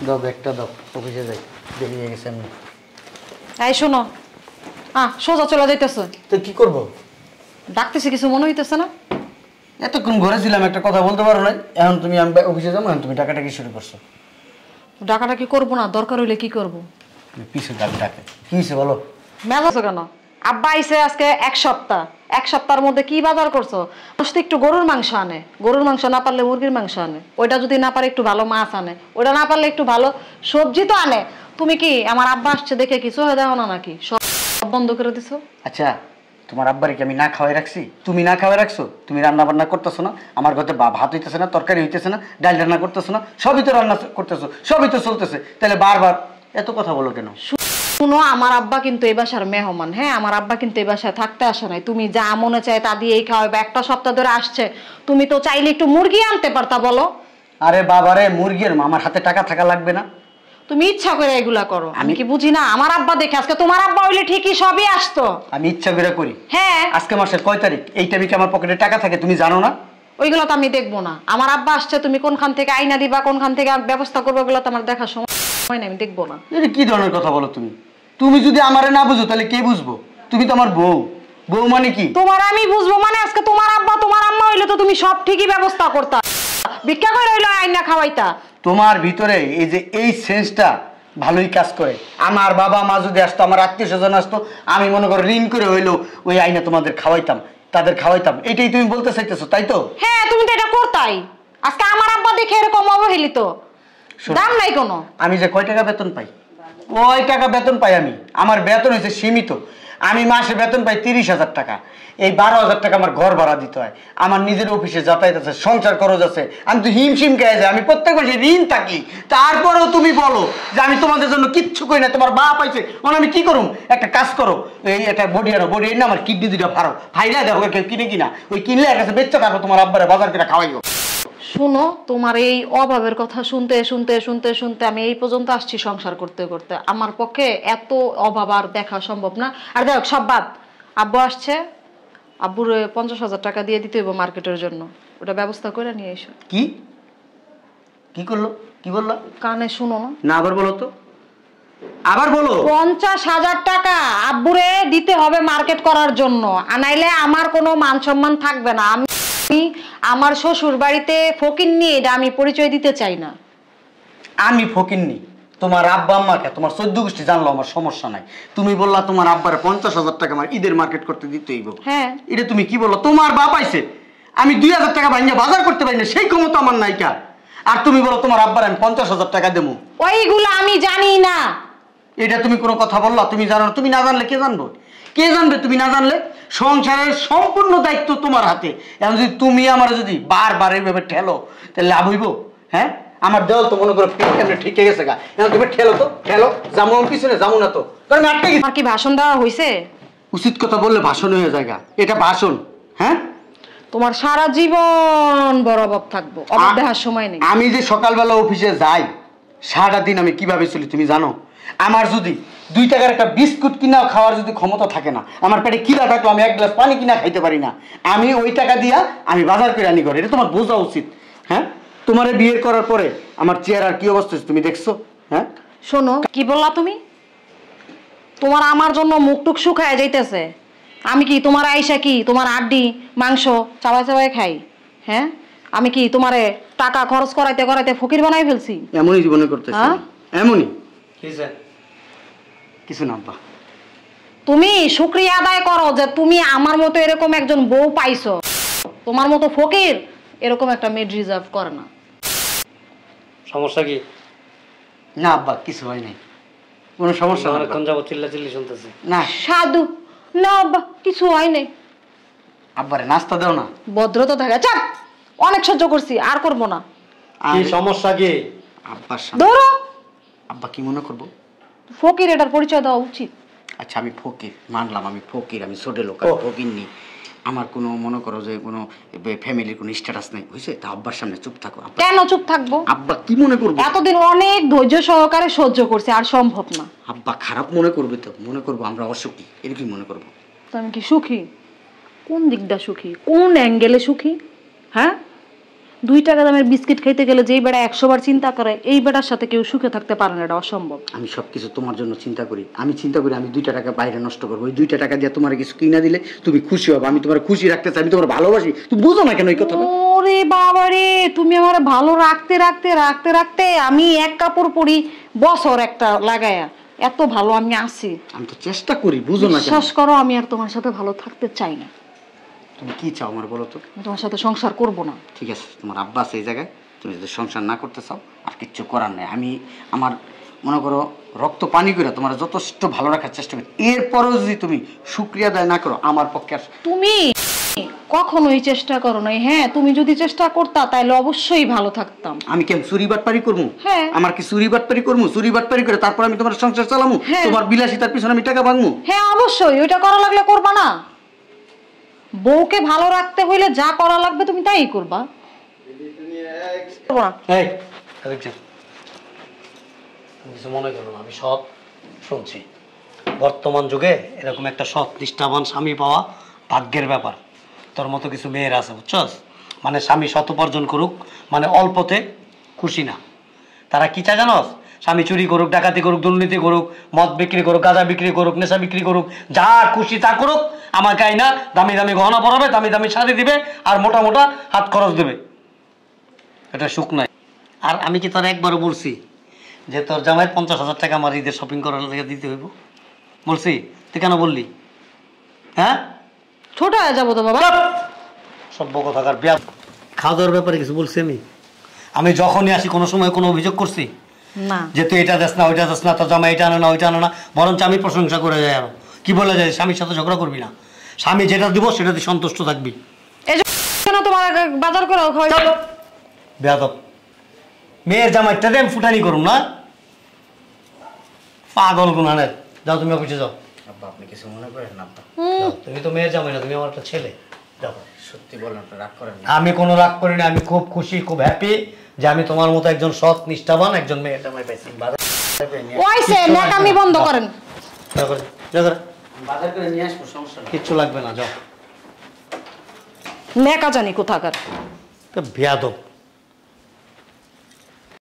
দাও ব্যাগটা দাও, অফিসে যাই, দেরি হয়ে গেছে এমনি। এই শোনো, সোজা চলে যাইতেছে। তো কি করবো? ডাকতেছে কিছু মনে হইতেছে না? এতক্ষণ ঘরে ছিলাম, একটা কথা বলতে পারো নাই। এখন তুমি আমি অফিসে যাবো, এখন তুমি টাকাটা কি শুরু করছো? ডাকাটা কি করবো না? দরকার হইলে কি করবো? পিছু ডাক ডাকে কি হয়েছে বলো? মেজাজ কেন? আব্বা আইসে আজকে এক সপ্তাহের মধ্যে কি বাজার করছো? একটু গরুর মাংস আনে, গরুর মাংস না পারলে মুরগির মাংস আনে, ওইটা যদি না পারে একটু ভালো মাছ আনে, ওইটা না পারলে একটু ভালো সবজি তো আনে। তুমি কি আমার আব্বা আসছে দেখে কিছু হয়ে দাও না নাকি? সব বন্ধ করে দিছো। আচ্ছা, তোমার আব্বারে কি আমি না খাওয়াই রাখছি? তুমি না খাওয়াই রাখছো? তুমি রান্না বান্না করতেছো না, আমার ঘরে ভাত হইতেছে না, তরকারি হইতেছে না, ডাল রান্না করতেছো না, সবই তো রান্না করতেছো, সবই তো চলতেছে, তাহলে বারবার এত কথা বলো কেন? শুনো, আমার আব্বা কিন্তু এই বাসার মেহমান। হ্যাঁ, আমার আব্বা কিন্তু এই বাসায় থাকতে আসে নাই। তুমি যা মনে চায় তা দিয়েই খাওয়াবে। একটা সপ্তাহ ধরে আসছে, তুমি তো চাইলে একটু মুরগি আনতে পারতা। বলো। আরে বাবারে, মুরগির আমার হাতে টাকা থাকা লাগবে না? তুমি ইচ্ছা করে এগুলা করো। আমি কি বুঝি না? আমার আব্বা দেখে আজকে তোমার আব্বা হইলে ঠিকই সবই আসতো। আমি ইচ্ছা করে করি। হ্যাঁ। আজকে মাসের কয় তারিখ? এই টাইমে কি আমার পকেটে টাকা থাকে তুমি জানো না? ওইগুলো তো আমি দেখবো না। আমার আব্বা আসছে, তুমি কোনখান থেকে আইনা দিবা, কোনখান থেকে ব্যবস্থা করবো, ওগুলো তো আমার দেখার সময় নেই, আমি দেখবো না। এটা কি ধরনের কথা বলো তুমি? তুমি যদি আমারে না বুঝো তাহলে কে বুঝবো? তুমি তো আমার বউ। বউ মানে কি? তোমার আমি বুঝবো মানে? আজকে তোমার আব্বা তোমার আম্মা হইলে তো তুমি সব ঠিকই ব্যবস্থা করতা, ভিক্ষা করে হইলো আইনা খাওয়াইতা। তোমার ভিতরে এই যে এই সেন্সটা ভালোই কাজ করে। আমার বাবা মা যদি আসতো, আমার আত্মীয় স্বজন আসতো, আমি মনে করো ঋণ করে হইলো ওই আইনা তোমাদের খাওয়াইতাম, তাদের খাওয়াইতাম। এটাই তুমি বলতে চাইতেছো, তাই তো? হ্যাঁ, তুমি তো এটা করতাই। আজকে আমার আব্বা দেখে এরকম অবহেলিত, দাম নাই কোনো। আমি যে কয় টাকা বেতন পাই, কয় টাকা বেতন পাই আমি? আমার বেতন হয়েছে সীমিত। আমি মাসে বেতন পাই 30,000 টাকা। এই 12,000 টাকা আমার ঘর ভাড়া দিতে হয়, আমার নিজের অফিসে যাতায়াত আছে, সংসার খরচ আছে। আমি তো হিমশিম খেয়ে যাই, আমি প্রত্যেক মাসে ঋণ থাকি। তারপরেও তুমি বলো যে আমি তোমাদের জন্য কিচ্ছু করি না, তোমার বাপ পাইছে মানে আমি কি করুম? একটা কাজ করো, এই একটা বডি আনো, বডি এনে আমার কিডনি দুটা ফাড়ো, ফাইলা দেখো কেউ কিনে কিনা, ওই কিনলে এক কাছে বেচতে থাকো, তোমার আব্বারে বাজার কিনা খাওয়াইও। শুনো, তোমার এই অভাবের কথা শুনতে শুনতে শুনতে শুনতে আমি এই পর্যন্ত আসছি সংসার করতে করতে। আমার পক্ষে এত অভাব আর দেখা সম্ভব না। আর দেখো, সব বাদ। আব্বু আসছে, আব্বুর 50,000 টাকা দিয়ে দিতে হইব মার্কেটের জন্য, ওটা ব্যবস্থা করে নিয়ে এসো। কি কি করলো? কি বললো? কানে শুনো না? না, আবার বলো তো, আবার বলো। 50,000 টাকা আব্বুরে দিতে হবে মার্কেট করার জন্য, আনাইলে আমার কোনো মান সম্মান থাকবে না। আমি আমার শ্বশুর বাড়িতে ফকিন্নি, এটা আমি পরিচয় দিতে চাই না। আমি ফকিন্নি? তোমার আব্বা আম্মাকে, তোমার 14 গোষ্ঠী জানলো, আমার সমস্যা নাই। তুমি বললা তোমার আব্বারে 50,000 টাকা আমার ঈদের মার্কেট করতে দিতে হইব। হ্যাঁ, এটা তুমি কি বললো? তোমার বাপ আইছে, আমি 2,000 টাকা ভাঙিয়ে বাজার করতে পারি না, সেই ক্ষমতা আমার নাইকা। আর তুমি বলো তোমার আব্বার আমি 50,000 টাকা দেবো? ওইগুলো আমি জানি না। এটা তুমি কোনো কথা বললা? তুমি জানো না? তুমি না জানলে কে জানবো? কে জানবে তুমি না জানলে? সংসারের সম্পূর্ণ দায়িত্ব তোমার হাতে। এখন যদি তুমি আমার যদি বারবার এইভাবে ঠেলো, তাহলে লাভ হইব? হ্যাঁ, আমার দেওয়াল তো মনে করো ঠিক হয়ে গেছে গা। এখন তুমি ঠেলো তো, ঠেলো। যাবো আমি পিছনে, যাবো না তো, কারণ আটকে গেছি। আমার কি ভাষণ দেওয়া হয়েছে? উচিত কথা বললে ভাষণ হয়ে যায় গা। এটা ভাষণ? হ্যাঁ, তোমার সারা জীবন বড় অভাব থাকবো, অভাব দেখার সময় নেই। আমি যে সকালবেলা অফিসে যাই, সারাটা দিন আমি কিভাবে চলি তুমি জানো? আমার যদি 2 টাকার একটা বিস্কুট কিনা খাওয়ার যদি ক্ষমতা থাকে না, আমার পেটে খিদা থাকলো, আমি 1 গ্লাস পানি কিনা খাইতে পারি না। আমি ওই টাকা দিয়া আমি বাজার করে আনি ঘরে। এটা তোমার বোঝা উচিত। হ্যাঁ, তোমার বিয়ে করার পরে আমার চেহারার কি অবস্থা তুমি দেখছো? হ্যাঁ, শোনো, কি বললা তুমি? তোমার আমার জন্য মুখ টুক শুকায় যাইতেছে। আমি কি তোমার আইসা কি তোমার আড্ডি মাংস চাবাই চাবাই খাই? হ্যাঁ, আমি কি তোমারে টাকা খরচ করাইতে করাইতে ফকির বানাই ফেলছি? এমনই জীবনে করতেছি, এমনই। কিছু না আব্বা, তুমি শুকরিয়া আদায় করো যে তুমি আমার মতো এরকম একজন বউ পাইছো। তোমার মতো ফকির এরকম একটা মেড রিজার্ভ করে না। সমস্যা কি? না আব্বা, কিছু হয় নাই, কোনো সমস্যা না। কোন যাবো চিল্লাচিল্লি শুনতেছি না সাধু না আব্বা, কিছু হয় নাই। আব্বারে নাস্তা দাও না। ভদ্রতা থাকে। চাপ, অনেক সহ্য করছি, আর করবো না। কি সমস্যা কি? আব্বার ধরো, আব্বা কি মনে করবো? ফকির এটার পরিচয় দেওয়া উচিত। আচ্ছা, আমি ফকির মানলাম, আমি ফকির, আমি ছোট লোক, ফকির নি। আমার কোনো মনে করো যে কোনো ফ্যামিলির কোনো স্ট্যাটাস নাই, হয়েছে? তা আব্বার সামনে চুপ থাকো। কেন চুপ থাকবো? আব্বা কি মনে করবো? এতদিন অনেক ধৈর্য সহকারে সহ্য করছে, আর সম্ভব না। আব্বা খারাপ মনে করবে তো, মনে করবো আমরা অসুখী, এরকম মনে করবো। তো আমি কি সুখী? কোন দিকটা সুখী? কোন অ্যাঙ্গেলে সুখী? হ্যাঁ, 2 টাকা দামের বিস্কিট খাইতে গেলে যেই বেড়া 100 বার চিন্তা করে, এই বেড়ার সাথে কেউ সুখে থাকতে পারে না, এটা অসম্ভব। আমি সবকিছু তোমার জন্য চিন্তা করি। আমি চিন্তা করি আমি 2টা টাকা বাইরে নষ্ট করবো, ওই 2টা টাকা দিয়ে তোমার কিছু কিনা দিলে তুমি খুশি হবে। আমি তোমার খুশি রাখতে চাই, আমি তোমার ভালোবাসি। তুমি বুঝো না কেন এই কথাটা? ওরে বাবা রে, তুমি আমার ভালো রাখতে রাখতে রাখতে রাখতে আমি এক কাপড় পরি বছর একটা লাগায়া, এত ভালো আমি আছি। আমি তো চেষ্টা করি, বুঝো না কেন? বিশ্বাস করো, আমি আর তোমার সাথে ভালো থাকতে চাই না। তুমি কি চাও আমার বলো তো? আমি তোমার সাথে সংসার করব না। ঠিক আছে, তোমার আব্বা আছে এই জায়গায়, তুমি যদি সংসার না করতে চাও আর কিচ্ছু করার নেই। আমি আমার মনে করো রক্ত পানি করে তোমার যথেষ্ট ভালো রাখার চেষ্টা করি। এরপরেও যদি তুমি শুকরিয়া আদায় না করো আমার পক্ষে আর তুমি কখনোই চেষ্টা করো নাই। হ্যাঁ, তুমি যদি চেষ্টা করতা তাহলে অবশ্যই ভালো থাকতাম। আমি কেন চুরি বাটপারি করবো? হ্যাঁ। আমার কি চুরি বাটপারি করবো? চুরি বাটপারি করে তারপর আমি তোমার সংসার চালামু? হ্যাঁ। তোমার বিলাসিতার পিছনে আমি টাকা ভাঙবো? হ্যাঁ অবশ্যই, ওইটা করা লাগলে করবা না? বউকে ভালো রাখতে হইলে যা করা লাগবে তুমি তাই করবা। করবো না। এই দেখছেন, কিছু মনে করো না, আমি সব শুনছি। বর্তমান যুগে এরকম একটা সৎ নিষ্ঠাবান স্বামী পাওয়া ভাগ্যের ব্যাপার। তোর মতো কিছু মেয়ের আছে, বুঝছস? মানে স্বামী শত উপার্জন করুক, মানে অল্পতে খুশি না। তারা কি চায় জানোস? স্বামী চুরি করুক, ডাকাতি করুক, দুর্নীতি করুক, মদ বিক্রি করুক, গাঁজা বিক্রি করুক, নেশা বিক্রি করুক, যা খুশি তা করুক, আমাকে আইনা দামি দামি গহনা পরাবে, দামি দামি শাড়ি দিবে, আর মোটা মোটা হাত খরচ দেবে। এটা সুখ নাই। আর আমি কি তোর একবারও বলছি যে তোর জামাই 50,000 টাকা আমার ঈদের শপিং করার লেগে দিতে হইব? বলছি? তুই কেন বললি? হ্যাঁ, ছোট হয়ে যাবো তো বাবা। সভ্য কথাকার বিয়া। খাওয়া দাওয়ার ব্যাপারে কিছু বলছি আমি? আমি যখনই আসি কোনো সময় কোনো অভিযোগ করছি না, যে তুই এটা দেস না, ওইটা দেস না, তোর জামাই এটা আনো না, ওইটা আনো না? বরঞ্চ আমি প্রশংসা করে যাই। আরো কি বলে যায়, স্বামীর সাথে ঝগড়া করবি না, স্বামী যেটা দিব সেটাতে সন্তুষ্ট থাকবি। এই জন্য তোমার বাজার করে বেয়াদব মেয়ের জামাইটা দিয়ে আমি ফুটানি করুন না, পাগল গুনানের। যাও তুমি অফিসে যাও। আব্বা আপনি কিছু মনে করেন না? আব্বা যাও, তুমি তো মেয়ের জামাই না, তুমি আমার একটা ছেলে। যাও। সত্যি বলেন, আপনি রাগ করেন না? আমি কোনো রাগ করি না, আমি খুব খুশি, খুব হ্যাপি যে আমি তোমার মতো একজন সৎ নিষ্ঠাবান একজন মেয়ের জামাই পাইছি। ওইসে নাকামি বন্ধ করেন। যাও করে, যাও করে। বাজার করে নিয়ে আসবো, সমস্যা নেই। কিচ্ছু লাগবে না, যাও। নেকা জানি কোথাকার। বেয়াদব।